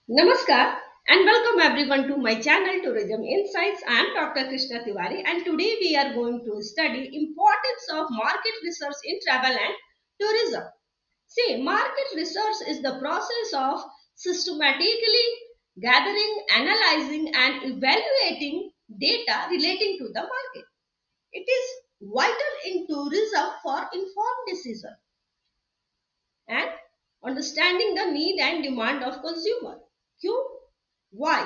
Namaskar and welcome everyone to my channel Tourism Insights. I am Dr. Krishna Tiwari and today we are going to study importance of market research in travel and tourism. See, market research is the process of systematically gathering, analyzing and evaluating data relating to the market. It is vital in tourism for informed decision and understanding the need and demand of consumer. क्यों? Why?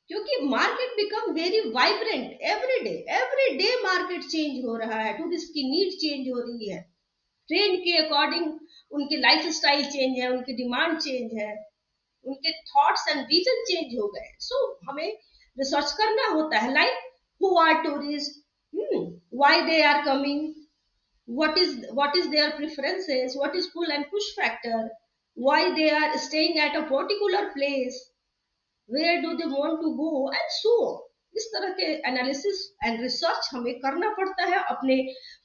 क्योंकि market become very vibrant every day market change हो रहा है, tourist की need change हो रही है, trend के अकॉर्डिंग उनकी लाइफ स्टाइल चेंज है, उनकी डिमांड चेंज है, उनके थॉट्स एंड विजन चेंज हो गए. सो हमें रिसर्च करना होता है, like who are tourist, why they are coming, what is their preferences, what is pull and push factor, why they are staying at a particular place, where do they want to go and so on. इस तरह के analysis and research हमें करना पड़ता है अपने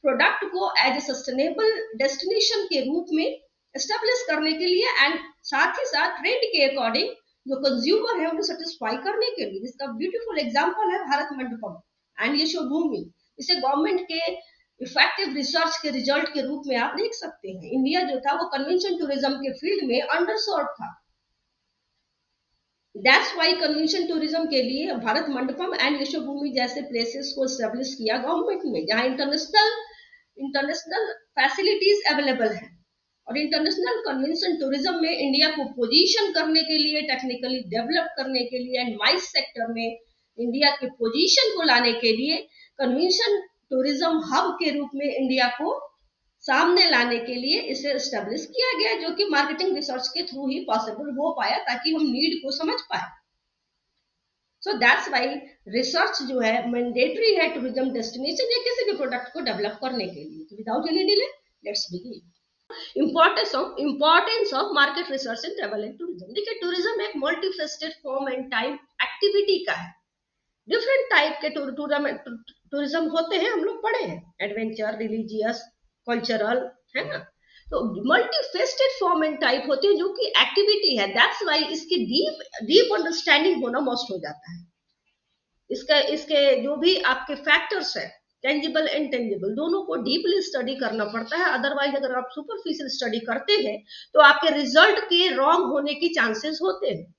product को as a sustainable destination के रूप में एस्टेब्लिश करने के लिए एंड साथ ही साथ ट्रेंड के अकॉर्डिंग जो कंज्यूमर है उन्हें सेटिस्फाई करने के लिए. इसका ब्यूटीफुल एग्जांपल है भारत मंडपम एंड यशोभूमि. इसे गवर्नमेंट के इफेक्टिव रिसर्च के रिजल्ट के रूप में आप देख सकते हैं. इंडिया जो था वो कन्वेंशन टूरिज्म के फील्ड में अंडर सर्व था. दैट्स वाई कन्वेंशन टूरिज्म के लिए भारत मंडपम एंड यशोभूमि जैसे प्लेसेस को एस्टेब्लिश किया गवर्नमेंट में, जहां इंटरनेशनल फैसिलिटीज अवेलेबल है. और इंटरनेशनल कन्वेंशन टूरिज्म में इंडिया को पोजीशन करने के लिए, टेक्निकली डेवलप करने के लिए एंड माइस सेक्टर में इंडिया के पोजीशन को लाने के लिए कन्वेंशन टूरिज्म हब के रूप में इंडिया को सामने लाने के लिए इसे एस्टेब्लिश किया गया, जो कि मार्केटिंग रिसर्च के थ्रू ही पॉसिबल हो पाया ताकि हम नीड को समझ पाए. सो दैट्स वाई रिसर्च जो है मैंडेटरी है टूरिज्म डेस्टिनेशन या किसी भी प्रोडक्ट को डेवलप करने के लिए. तो without any delay let's begin. Importance of market research in travel and tourism. देखिए, टूरिज्म एक मल्टीफेस्टेड फॉर्म एंड टाइप एक्टिविटी का है. डिफरेंट टाइप के टूरिज्म होते हैं, हम लोग पढ़े हैं, एडवेंचर, रिलीजियस, कल्चरल, है ना. तो मल्टीफेस्टेड फॉर्म एंड टाइप होते हैं जो कि एक्टिविटी है. दैट्स वाई इसकी डीप अंडरस्टैंडिंग होना मस्ट हो जाता है. इसके जो भी आपके फैक्टर्स है, टेंजिबल एंड टेंजिबल, दोनों को डीपली स्टडी करना पड़ता है. अदरवाइज अगर आप सुपरफिशियल स्टडी करते हैं तो आपके रिजल्ट के रॉन्ग होने की चांसेस होते हैं.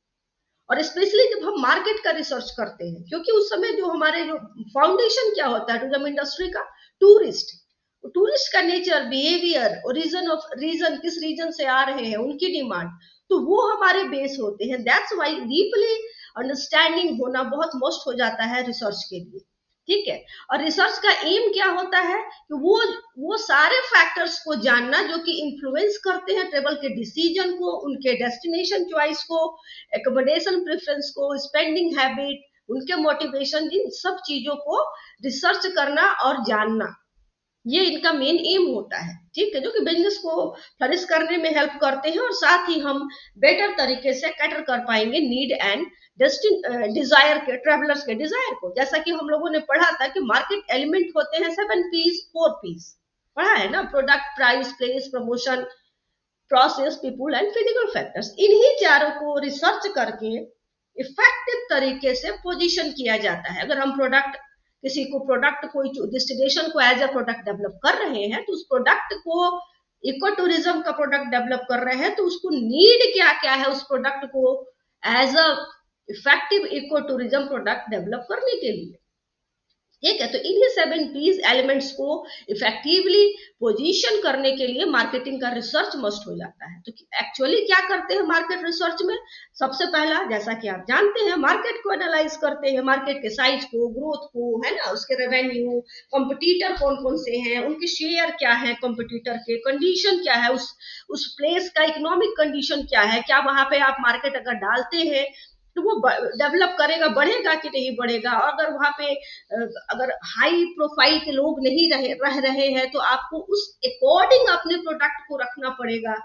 और स्पेशली जब हम मार्केट का रिसर्च करते हैं, क्योंकि उस समय जो हमारे जो फाउंडेशन क्या होता है टूरिज्म इंडस्ट्री का, टूरिस्ट का नेचर, बिहेवियर और रीजन किस रीजन से आ रहे हैं, उनकी डिमांड, तो वो हमारे बेस होते हैं. दैट्स वाई डीपली अंडरस्टैंडिंग होना बहुत मस्ट हो जाता है रिसर्च के लिए. ठीक है. और रिसर्च का एम क्या होता है कि वो सारे फैक्टर्स को जानना जो कि इन्फ्लुएंस करते हैं ट्रेवल के डिसीजन को, उनके डेस्टिनेशन चॉइस को, एकोमोडेशन प्रेफरेंस को, स्पेंडिंग हैबिट, उनके मोटिवेशन, इन सब चीजों को रिसर्च करना और जानना, ये इनका मेन एम होता है. ठीक है. जो कि बिजनेस को फ्लरिश करने में हेल्प करते हैं और साथ ही हम बेटर तरीके से कैटर कर पाएंगे नीड एंड डिजायर के, ट्रेवलर्स के डिजायर को. जैसा कि हम लोगों ने पढ़ा था कि मार्केट एलिमेंट होते हैं 7 P's 4 P's, पढ़ा है ना. Product, price, place, promotion, process, people and physical factors. इन्हीं चारों को रिसर्च करके इफेक्टिव तरीके से पोजीशन किया जाता है. अगर हम किसी को प्रोडक्ट, कोई डेस्टिनेशन को एज अ प्रोडक्ट डेवलप कर रहे हैं, तो उस प्रोडक्ट को इको टूरिज्म का प्रोडक्ट डेवलप कर रहे हैं, तो उसको नीड क्या क्या है उस प्रोडक्ट को as a effective eco tourism product develop करने के लिए. ठीक है. तो इन्हीं 7 P's एलिमेंट्स को इफेक्टिवली पोजीशन करने के लिए मार्केटिंग का रिसर्च मस्ट हो जाता है. तो एक्चुअली क्या करते हैं मार्केट रिसर्च में? सबसे पहला, जैसा कि आप जानते हैं, मार्केट को एनालाइज करते हैं, मार्केट के साइज को, ग्रोथ को, है ना, उसके रेवेन्यू, कंपटीटर कौन कौन से हैं, उनके शेयर क्या है, कंपटीटर के कंडीशन क्या है, उस प्लेस का इकोनॉमिक कंडीशन क्या है, क्या वहां पे आप मार्केट अगर डालते हैं तो वो डेवलप करेगा, बढ़ेगा कि नहीं बढ़ेगा. और अगर वहां पे अगर हाई प्रोफाइल के लोग नहीं रह रहे हैं तो आपको उस अकॉर्डिंग अपने प्रोडक्ट को रखना पड़ेगा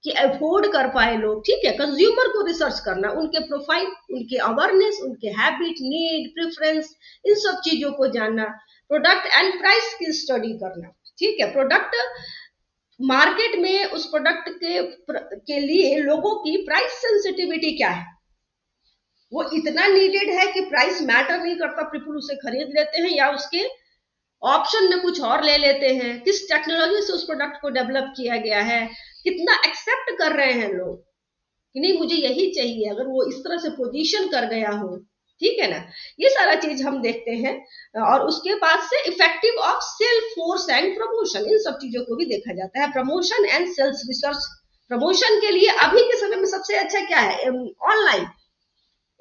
कि अफोर्ड कर पाए लोग. ठीक है. कंज्यूमर को रिसर्च करना, उनके प्रोफाइल, उनके अवेयरनेस, उनके हैबिट, नीड, प्रेफरेंस, इन सब चीजों को जानना. प्रोडक्ट एंड प्राइस की स्टडी करना. ठीक है. प्रोडक्ट मार्केट में उस प्रोडक्ट के लिए लोगों की प्राइस सेंसिटिविटी क्या है, वो इतना नीडेड है कि प्राइस मैटर नहीं करता, पीपल उसे खरीद लेते हैं या उसके ऑप्शन में कुछ और ले लेते हैं। किस टेक्नोलॉजी से उस प्रोडक्ट को डेवलप किया गया है, कितना एक्सेप्ट कर रहे हैं लोग कि नहीं मुझे यही चाहिए, अगर वो इस तरह से पोजीशन कर गया हो, ठीक है ना। ये सारा चीज हम देखते हैं। और उसके बाद से effective of sale force and promotion, इन सब चीजों को भी देखा जाता है। Promotion and sales research, promotion के लिए अभी के समय में सबसे अच्छा क्या है, online,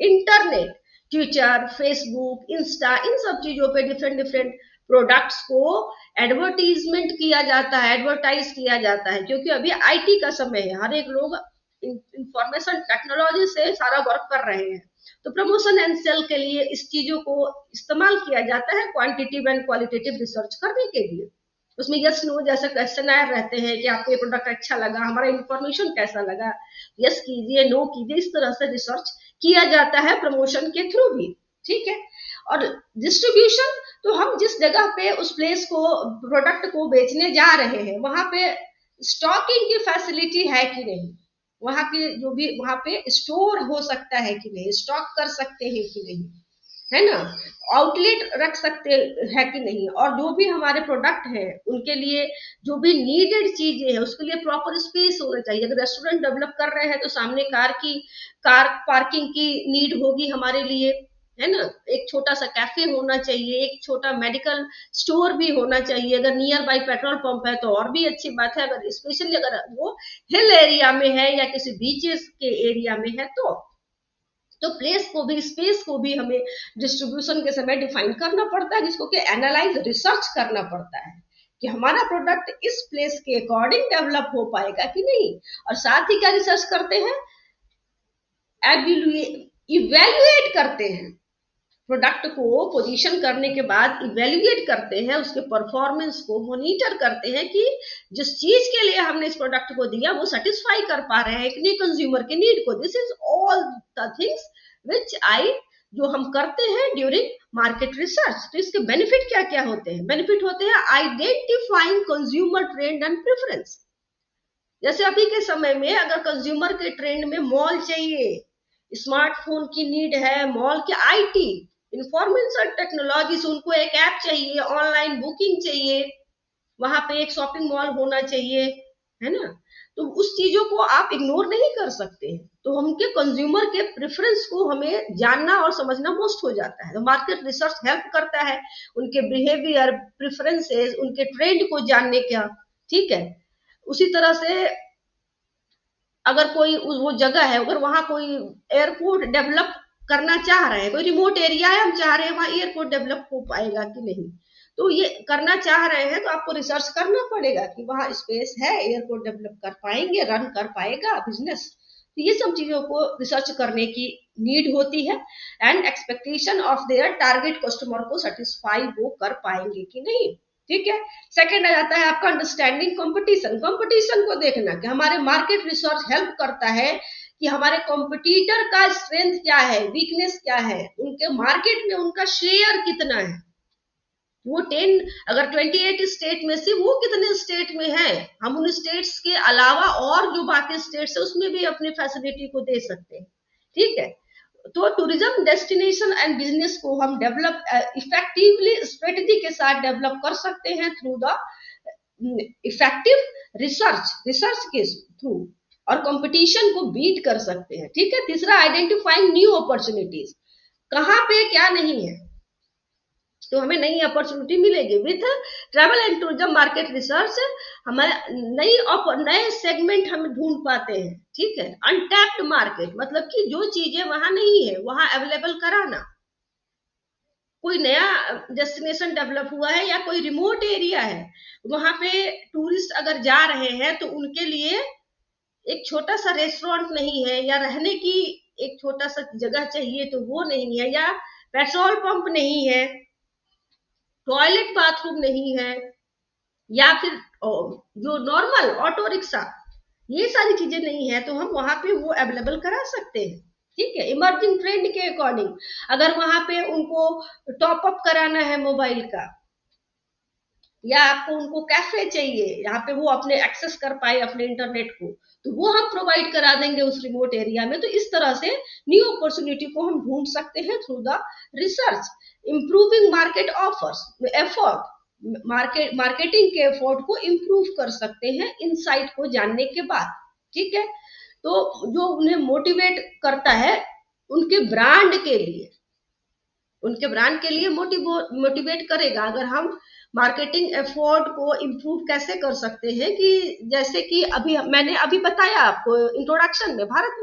internet, Twitter, Facebook, Insta, इन सब चीजों पे डिफरेंट डिफरेंट प्रोडक्ट्स को एडवर्टीजमेंट किया जाता है, एडवर्टाइज किया जाता है, क्योंकि अभी आईटी का समय है, हर एक लोग इंफॉर्मेशन टेक्नोलॉजी से सारा वर्क कर रहे हैं। तो प्रमोशन एंड सेल के लिए इस चीजों को इस्तेमाल किया जाता है क्वांटिटेटिव एंड क्वालिटेटिव रिसर्च करने के लिए। उसमें यस नो जैसे क्वेश्चनर रहते हैं कि आपको ये प्रोडक्ट अच्छा लगा, हमारा इंफॉर्मेशन कैसा लगा, यस कीजिए, नो कीजिए, इस तरह से रिसर्च किया जाता है प्रमोशन के थ्रू भी, ठीक है। और डिस्ट्रीब्यूशन, तो हम जिस जगह पे उस प्लेस को, प्रोडक्ट को बेचने जा रहे हैं, वहां पे स्टॉकिंग की फैसिलिटी है कि नहीं, वहां के जो भी वहां पे स्टोर हो सकता है कि नहीं, स्टॉक कर सकते हैं कि नहीं, है ना, आउटलेट रख सकते हैं कि नहीं, और जो भी हमारे प्रोडक्ट है उनके लिए जो भी नीडेड चीजें हैं उसके लिए प्रॉपर स्पेस होना चाहिए। अगर रेस्टोरेंट डेवलप कर रहे हैं तो सामने कार पार्किंग की नीड होगी हमारे लिए, है ना, एक छोटा सा कैफे होना चाहिए, एक छोटा मेडिकल स्टोर भी होना चाहिए, अगर नियर बाई पेट्रोल पंप है तो और भी अच्छी बात है, अगर स्पेशली अगर वो हिल एरिया में है या किसी बीचेस के एरिया में है तो प्लेस को भी, स्पेस को भी हमें डिस्ट्रीब्यूशन के समय डिफाइन करना पड़ता है, जिसको कि एनालाइज, रिसर्च करना पड़ता है कि हमारा प्रोडक्ट इस प्लेस के अकॉर्डिंग डेवलप हो पाएगा कि नहीं। और साथ ही क्या रिसर्च करते हैं, इवेल्युएट करते हैं, प्रोडक्ट को पोजीशन करने के बाद इवेल्युएट करते हैं, उसके परफॉर्मेंस को मॉनिटर करते हैं कि जिस चीज के लिए हमने इस प्रोडक्ट को दिया वो सेटिस्फाई कर पा रहे हैं कि नहीं कंज्यूमर के नीड को। This is all the things which जो हम करते हैं ड्यूरिंग मार्केट रिसर्च। तो इसके बेनिफिट क्या क्या होते हैं, बेनिफिट होते हैं identifying consumer trend and preference. जैसे अभी के समय में अगर कंज्यूमर के ट्रेंड में मॉल चाहिए, स्मार्टफोन की नीड है, मॉल के आईटी, इंफॉर्मेशन टेक्नोलॉजी से उनको एक ऐप चाहिए, ऑनलाइन बुकिंग चाहिए, वहां पे एक शॉपिंग मॉल होना चाहिए, है ना। तो उस चीजों को आप इग्नोर नहीं कर सकते हैं। तो उनके कंज्यूमर के प्रेफरेंस को हमें जानना और समझना मोस्ट हो जाता है। तो मार्केट रिसर्च हेल्प करता है उनके बिहेवियर, प्रेफरेंसेस, उनके ट्रेंड को जानने का, ठीक है। उसी तरह से अगर कोई वो जगह है, अगर वहां कोई एयरपोर्ट डेवलप करना चाह रहे हैं, कोई रिमोट एरिया है, हम चाह रहे हैं वहां एयरपोर्ट डेवलप हो पाएगा कि नहीं, तो ये करना चाह रहे हैं तो आपको रिसर्च करना पड़ेगा कि वहां स्पेस है, एयरपोर्ट डेवलप कर पाएंगे, रन कर पाएगा बिजनेस। तो ये सब चीजों को रिसर्च करने की नीड होती है। And expectation of their target customer को सेटिस्फाई वो कर पाएंगे कि नहीं, ठीक है। सेकंड आ जाता है आपका अंडरस्टैंडिंग कंपटीशन। कंपटीशन को देखना कि हमारे मार्केट रिसर्च हेल्प करता है कि हमारे कॉम्पिटिटर का स्ट्रेंथ क्या है, वीकनेस क्या है, उनके मार्केट में उनका शेयर कितना है, वो 10 अगर 28 स्टेट में से वो कितने स्टेट में है, हम उन स्टेट्स के अलावा और जो बाकी स्टेट्स है उसमें भी अपनी फैसिलिटी को दे सकते हैं, ठीक है। तो टूरिज्म डेस्टिनेशन एंड बिजनेस को हम डेवलप इफेक्टिवली स्ट्रेटजी के साथ डेवलप कर सकते हैं थ्रू द इफेक्टिव रिसर्च के थ्रू, और कंपटीशन को बीट कर सकते हैं, ठीक है। तीसरा, आइडेंटिफाइंग न्यू अपॉर्चुनिटीज, कहां पे क्या नहीं है तो हमें नई अपॉर्चुनिटी मिलेगी। With travel and tourism market research हमें नए सेगमेंट हम ढूंढ पाते हैं, ठीक है। अनटैप्ड मार्केट मतलब कि जो चीजें वहां नहीं है वहां अवेलेबल कराना। कोई नया डेस्टिनेशन डेवलप हुआ है या कोई रिमोट एरिया है, वहां पे टूरिस्ट अगर जा रहे हैं तो उनके लिए एक छोटा सा रेस्टोरेंट नहीं है, या रहने की एक छोटा सा जगह चाहिए तो वो नहीं है, या पेट्रोल पंप नहीं है, टॉयलेट बाथरूम नहीं है, या फिर जो नॉर्मल ऑटो रिक्शा, ये सारी चीजें नहीं है तो हम वहां पे वो अवेलेबल करा सकते हैं, ठीक है। इमर्जिंग ट्रेंड के अकॉर्डिंग अगर वहां पे उनको टॉप अप कराना है मोबाइल का, या आपको उनको कैफे चाहिए यहाँ पे वो अपने एक्सेस कर पाए अपने इंटरनेट को, तो वो हम प्रोवाइड करा देंगे उस रिमोट एरिया में। तो इस तरह से न्यू अपॉर्चुनिटी को हम ढूंढ सकते हैं through the research. Improving market offers effort, marketing के एफर्ट को इंप्रूव कर सकते हैं इनसाइट को जानने के बाद। ठीक है, तो जो उन्हें मोटिवेट करता है उनके ब्रांड के लिए मोटिवेट करेगा। अगर हम मार्केटिंग एफर्ट को इम्प्रूव कैसे कर सकते हैं, कि जैसे कि मैंने अभी बताया आपको इंट्रोडक्शन में भारत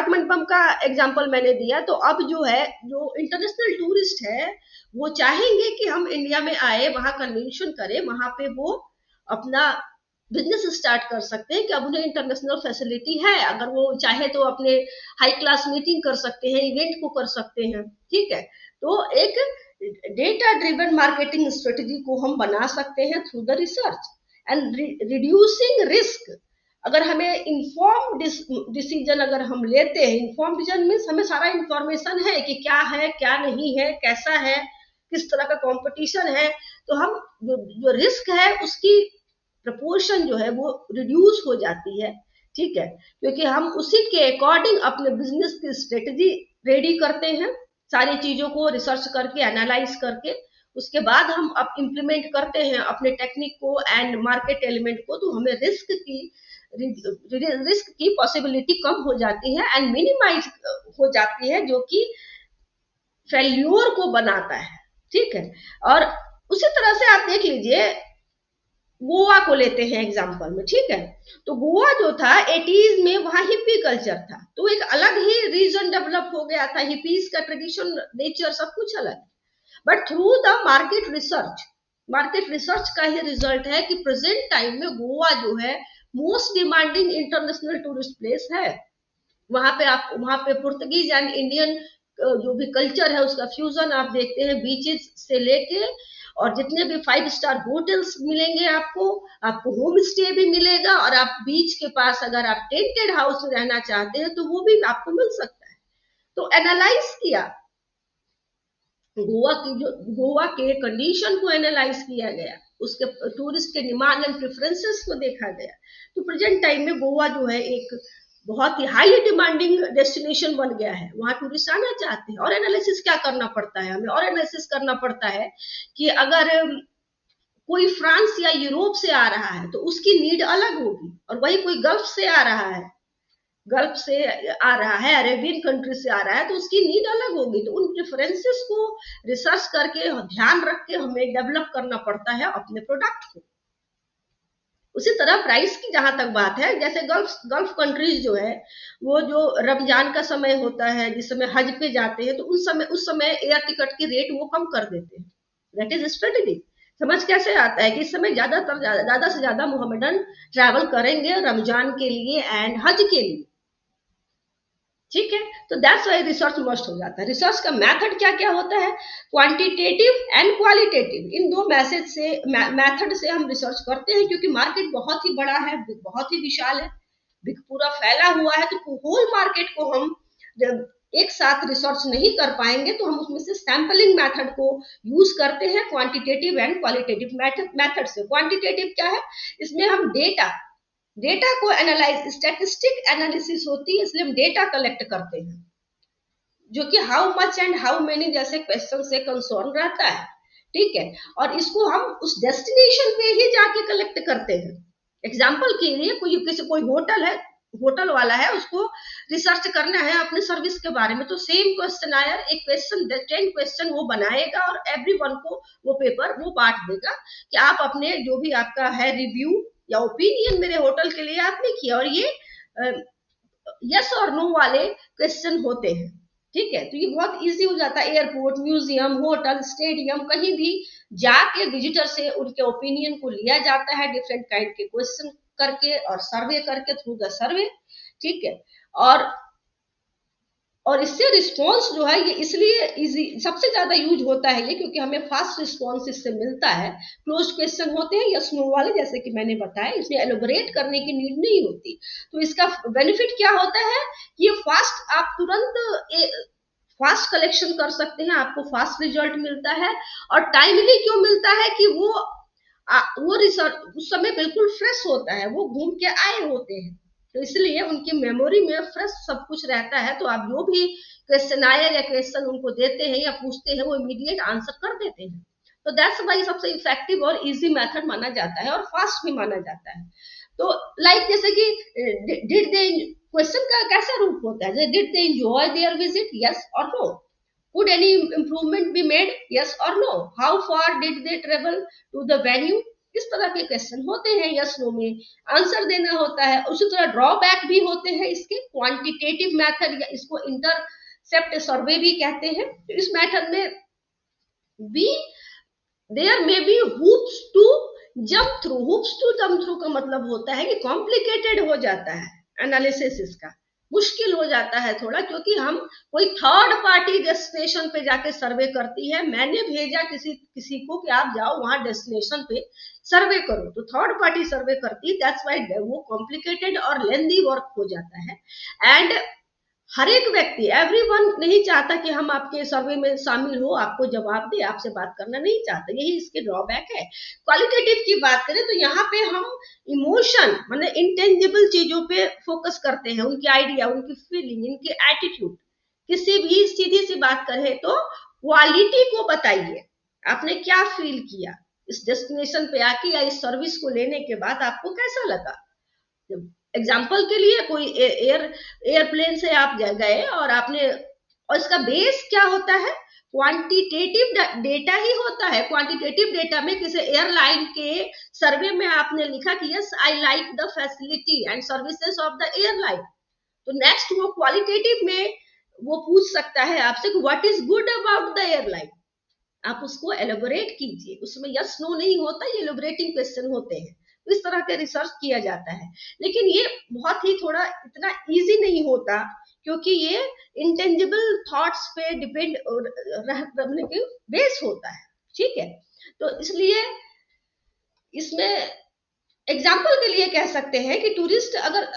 मंडपम का एग्जांपल मैंने दिया। तो अब जो है, जो इंटरनेशनल टूरिस्ट है वो चाहेंगे कि हम इंडिया में आए, वहां कन्वेंशन करें, वहां पे वो अपना बिजनेस स्टार्ट कर सकते हैं कि अब उन्हें इंटरनेशनल फैसिलिटी है। अगर वो चाहे तो अपने हाई क्लास मीटिंग कर सकते हैं, इवेंट को कर सकते हैं। ठीक है, तो एक डेटा ड्रिवन मार्केटिंग स्ट्रेटेजी को हम बना सकते हैं through the research and reducing risk. अगर हमें इन्फॉर्म डिसीजन अगर हम लेते हैं, इन्फॉर्म डिसीजन मीन्स हमें सारा इंफॉर्मेशन है कि क्या है क्या नहीं है, कैसा है, किस तरह का कंपटीशन है, तो हम जो रिस्क है उसकी प्रपोर्शन जो है वो रिड्यूस हो जाती है। ठीक है, क्योंकि हम उसी के अकॉर्डिंग अपने बिजनेस की स्ट्रेटेजी रेडी करते हैं, सारी चीजों को रिसर्च करके एनालाइज करके उसके बाद हम अब इम्प्लीमेंट करते हैं अपने टेक्निक को एंड मार्केट एलिमेंट को। तो हमें रिस्क की पॉसिबिलिटी कम हो जाती है एंड मिनिमाइज हो जाती है, जो कि फेल्यूर को बनाता है। ठीक है, और उसी तरह से आप देख लीजिए, गोवा को लेते हैं एग्जांपल में। ठीक है, तो गोवा जो था 80s में वहां हिप्पी कल्चर था, तो एक अलग ही रीजन डेवलप हो गया था, हिप्पीज का ट्रेडिशन, नेचर सब कुछ अलग। But through the market research का ही रिजल्ट है कि प्रेजेंट टाइम में गोवा जो है most demanding international tourist place है। वहां पे पुर्तगीज एंड इंडियन जो भी कल्चर है उसका फ्यूजन आप देखते हैं, बीचेस से लेके और जितने भी 5 स्टार होटल्स मिलेंगे आपको होम स्टे भी मिलेगा, और आप बीच के पास अगर आप टेंटेड हाउस में रहना चाहते हैं तो वो भी आपको मिल सकता है। तो एनालाइज किया, गोवा के कंडीशन को एनालाइज किया गया, उसके टूरिस्ट के डिमांड एंड प्रेफरेंसेस को देखा गया। तो प्रेजेंट टाइम में गोवा जो है एक बहुत ही हाई डिमांडिंग डेस्टिनेशन बन गया है, वहां टूरिस्ट आना चाहते हैं। और एनालिसिस क्या करना पड़ता है हमें, और एनालिसिस करना पड़ता है कि अगर कोई फ्रांस या यूरोप से आ रहा है तो उसकी नीड अलग होगी, और वही कोई गल्फ से आ रहा है, अरेबियन कंट्री से आ रहा है, तो उसकी नीड अलग होगी। तो उन प्रेफरेंसेस को रिसर्च करके ध्यान रख के हमें डेवलप करना पड़ता है अपने प्रोडक्ट को। उसी तरह प्राइस की जहां तक बात है, जैसे गल्फ कंट्रीज जो है, वो जो रमजान का समय होता है, जिस समय हज पे जाते हैं, तो उस समय एयर टिकट की रेट वो कम कर देते हैं। That is strategy. समझ कैसे आता है कि इस समय ज्यादा से ज्यादा मोहम्मदन ट्रैवल करेंगे रमजान के लिए एंड हज के लिए। ठीक है, तो दैट्स वाई रिसर्च मस्ट हो जाता है। रिसर्च का मेथड क्या क्या होता है, क्वांटिटेटिव एंड क्वालिटेटिव, इन दो मेथड से हम रिसर्च करते हैं, क्योंकि मार्केट बहुत ही बड़ा है, बहुत ही विशाल है, पूरा फैला हुआ है। तो होल मार्केट को हम एक साथ रिसर्च नहीं कर पाएंगे, तो हम उसमें से सैंपलिंग मेथड को यूज करते हैं, क्वांटिटेटिव एंड क्वालिटेटिव मेथड से। क्वांटिटेटिव क्या है, इसमें हम डेटा को एनालाइज, स्टैटिस्टिक एनालिसिस होती है, इसलिए हम डेटा कलेक्ट करते हैं, जो कि how much and how many जैसे क्वेश्चन से कंसर्न रहता है। ठीक है, और इसको हम उस डेस्टिनेशन पे ही जाके कलेक्ट करते हैं। एग्जाम्पल के लिए कोई होटल वाला है, उसको रिसर्च करना है अपने सर्विस के बारे में, तो सेम क्वेश्चन आया, एक क्वेश्चन 10 क्वेश्चन वो बनाएगा और एवरीवन को वो पेपर वो बांट देगा कि आप अपने जो भी आपका है रिव्यू या ओपिनियन मेरे होटल के लिए आपने किया, और ये यस और नो वाले क्वेश्चन होते हैं। ठीक है, तो ये बहुत इजी हो जाता है। एयरपोर्ट, म्यूजियम, होटल, स्टेडियम, कहीं भी जाके विजिटर से उनके ओपिनियन को लिया जाता है, डिफरेंट काइंड के क्वेश्चन करके और सर्वे करके, थ्रू द सर्वे। ठीक है, और इससे रिस्पॉन्स जो है ये इसलिए इजी सबसे ज्यादा यूज होता है ये, क्योंकि हमें फास्ट रिस्पॉन्स इससे मिलता है। क्लोज क्वेश्चन होते हैं या स्नो वाले, जैसे कि मैंने बताया, इसमें एलोबरेट करने की नीड नहीं होती। तो इसका बेनिफिट क्या होता है, ये फास्ट, आप तुरंत फास्ट कलेक्शन कर सकते हैं, आपको फास्ट रिजल्ट मिलता है। और टाइमली क्यों मिलता है कि वो वो रिसर्च उस समय बिल्कुल फ्रेश होता है, वो घूम के आए होते हैं, तो इसलिए उनकी मेमोरी में फ्रेश सब कुछ रहता है। तो आप जो भी क्वेश्चन आया या क्वेश्चन उनको देते हैं या पूछते हैं, वो इमीडिएट आंसर कर देते हैं। तो दैट्स वाई सबसे इफेक्टिव और इजी मेथड माना जाता है और फास्ट भी माना जाता है। तो लाइक जैसे कि डिड दे, क्वेश्चन का कैसा रूप होता है, did they enjoy there visit, yes और no. Could any improvement be made? Yes or no? How far did they travel to the venue? इस तरह के क्वेश्चन होते हैं यस नो में, आंसर देना होता है। उसी तरह ड्रॉबैक भी होते हैं इसके, क्वांटिटेटिव मेथड या इसको इंटरसेप्ट सर्वे भी कहते हैं। तो इस मेथड में भी there may be hoops to jump through. Hoops to jump through का मतलब होता है कि कॉम्प्लिकेटेड हो जाता है एनालिसिस, इसका मुश्किल हो जाता है थोड़ा, क्योंकि हम कोई थर्ड पार्टी डेस्टिनेशन पे जाके सर्वे करती है। मैंने भेजा किसी को कि आप जाओ वहां डेस्टिनेशन पे सर्वे करो, तो थर्ड पार्टी सर्वे करती, दैट्स वाई वो कॉम्प्लिकेटेड और लेंदी वर्क हो जाता है। एंड हर एक व्यक्ति, एवरीवन नहीं चाहता कि हम आपके सर्वे में शामिल हो, आपको जवाब दे, आपसे बात करना नहीं चाहता, यही इसके ड्रॉबैक है। क्वालिटेटिव की बात करें तो यहाँ पे हम इमोशन मतलब इंटेंजिबल चीजों पे फोकस करते हैं, उनकी आइडिया, उनकी फीलिंग, इनकी एटीट्यूड। किसी भी सीधी सी बात करें तो क्वालिटी को बताइए, आपने क्या फील किया इस डेस्टिनेशन पे आके या इस सर्विस को लेने के बाद, आपको कैसा लगा। एग्जाम्पल के लिए कोई एयरप्लेन से आप गए और आपने, और इसका बेस क्या होता है, क्वांटिटेटिव डेटा ही होता है। क्वांटिटेटिव डेटा में किसी एयरलाइन के सर्वे में आपने लिखा कि yes I like the facility and services of the airline, तो नेक्स्ट वो क्वालिटेटिव में वो पूछ सकता है आपसे कि what is good about the airline, आप उसको एलोबरेट कीजिए। उसमें यस नो नहीं होता, ये एलोबरेटिंग क्वेश्चन होते हैं। तो इस तरह के रिसर्च किया जाता है, लेकिन ये बहुत ही थोड़ा इतना इजी नहीं होता, क्योंकि ये इंटेंजिबल थॉट्स पे डिपेंड रहने के बेस होता है, ठीक है। तो इसलिए इसमें एग्जाम्पल के लिए कह सकते हैं कि टूरिस्ट, अगर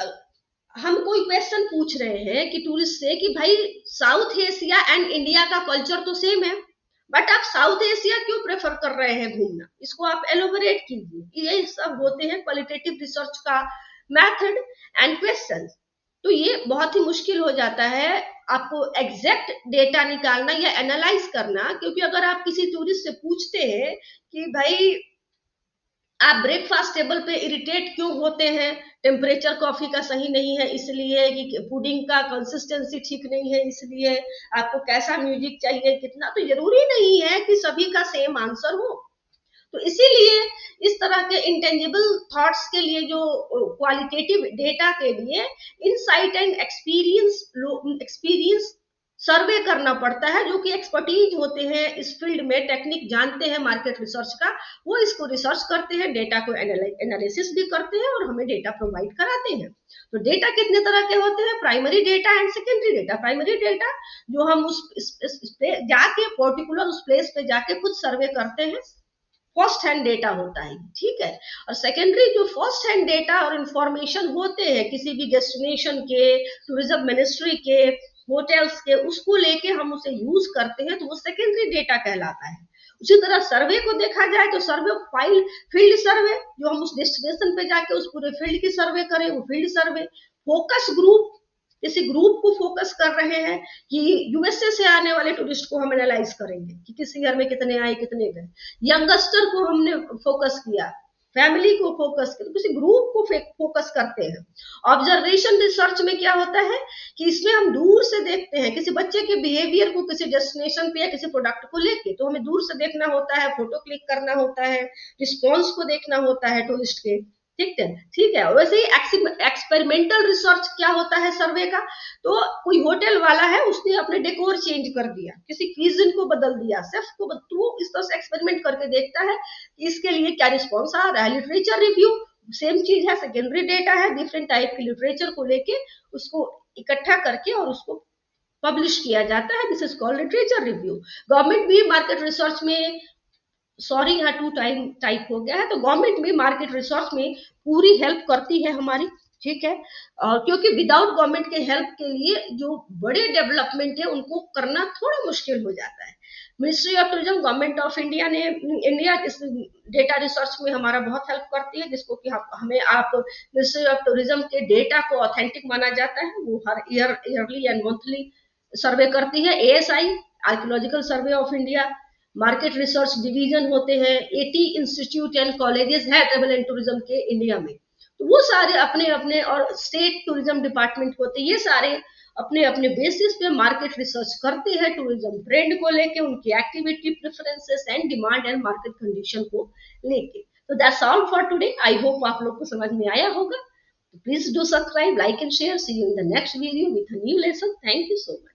हम कोई क्वेश्चन पूछ रहे हैं कि टूरिस्ट से कि भाई साउथ एशिया एंड इंडिया का कल्चर तो सेम है, बट आप साउथ एशिया क्यों प्रेफर कर रहे हैं घूमना, इसको आप एलोबरेट कीजिए। ये सब होते हैं क्वालिटेटिव रिसर्च का मेथड एंड क्वेश्चन। तो ये बहुत ही मुश्किल हो जाता है आपको एग्जैक्ट डेटा निकालना या एनालाइज करना, क्योंकि अगर आप किसी टूरिस्ट से पूछते हैं कि भाई आप ब्रेकफास्ट टेबल पे इरिटेट क्यों होते हैं, टेम्परेचर कॉफी का सही नहीं है इसलिए, कि पुडिंग का कंसिस्टेंसी ठीक नहीं है इसलिए, आपको कैसा म्यूजिक चाहिए कितना, तो जरूरी नहीं है कि सभी का सेम आंसर हो। तो इसीलिए इस तरह के इंटेंजिबल थॉट्स के लिए, जो क्वालिटेटिव डेटा के लिए इनसाइट एंड एक्सपीरियंस सर्वे करना पड़ता है, जो कि एक्सपर्टीज होते हैं इस फील्ड में, टेक्निक जानते हैं मार्केट रिसर्च का, वो इसको रिसर्च करते हैं, डेटा को एनालिसिस भी करते हैं और हमें डेटा प्रोवाइड कराते हैं। तो डेटा कितने तरह के होते हैं, primary data and secondary data. Primary data जो हम उस पे जाके पर्टिकुलर उस प्लेस पे जाके कुछ सर्वे करते हैं, फर्स्ट हैंड डेटा होता है, ठीक है। और सेकेंडरी जो फर्स्ट हैंड डेटा और इंफॉर्मेशन होते हैं किसी भी डेस्टिनेशन के, टूरिज्म मिनिस्ट्री के, होटल्स के, उसको लेके हम उसे यूज करते हैं, तो वो सेकेंडरी डेटा कहलाता है। उसी तरह सर्वे को देखा जाए तो सर्वे फाइल, फील्ड सर्वे, जो हम उस डेस्टिनेशन पे जाके उस पूरे फील्ड की सर्वे करें, वो फील्ड सर्वे। फोकस ग्रुप, किसी ग्रुप को फोकस कर रहे हैं कि यूएसए से आने वाले टूरिस्ट को हम एनालाइज करेंगे कि किस ईयर में कितने आए कितने गए, यंगस्टर को हमने फोकस किया, फैमिली को फोकस किया, तो किसी ग्रुप को फोकस करते हैं। ऑब्जर्वेशन रिसर्च में क्या होता है कि इसमें हम दूर से देखते हैं किसी बच्चे के बिहेवियर को किसी डेस्टिनेशन पे या किसी प्रोडक्ट को लेके, तो हमें दूर से देखना होता है, फोटो क्लिक करना होता है, रिस्पॉन्स को देखना होता है टूरिस्ट के, ठीक है। वैसे ही एक्सपेरिमेंटल रिसर्च क्या होता है सर्वे का, तो कोई होटल वाला है, उसने अपने डेकोर चेंज कर दिया, किसी क्विजिन को बदल दिया, शेफ को तो इस तरह से एक्सपेरिमेंट करके देखता है कि इसके लिए क्या रिस्पॉन्स आ रहा है। लिटरेचर रिव्यू सेम चीज है, सेकेंडरी डेटा है, डिफरेंट टाइप के लिटरेचर को लेके उसको इकट्ठा करके और उसको पब्लिश किया जाता है, this is called literature review. Government भी मार्केट रिसर्च में, सॉरी यहाँ टू टाइप हो गया है, तो गवर्नमेंट भी मार्केट रिसर्च में पूरी हेल्प करती है हमारी, ठीक है। क्योंकि विदाउट गवर्नमेंट के हेल्प के लिए जो बड़े डेवलपमेंट है उनको करना थोड़ा मुश्किल हो जाता है, ministry of tourism government of India ने इंडिया इस डेटा रिसर्च में हमारा बहुत हेल्प करती है, जिसको कि हमें आप मिनिस्ट्री ऑफ टूरिज्म के डेटा को ऑथेंटिक माना जाता है। वो हर ईयरली एंड मंथली सर्वे करती है। ASI archaeological survey of India, market research division होते हैं, 80 इंस्टीट्यूट एंड कॉलेजेस है ट्रेवल एंड टूरिज्म के इंडिया में। तो वो सारे अपने अपने, और स्टेट टूरिज्म डिपार्टमेंट होते हैं, ये सारे अपने अपने बेसिस पे मार्केट रिसर्च करते हैं टूरिज्म ट्रेंड को लेके, उनकी activity preferences and demand and market condition को लेके। तो that's all for today. I hope आप लोग को समझ में आया होगा। Please do subscribe, like and share. See you in the next video with a new lesson. Thank you so much.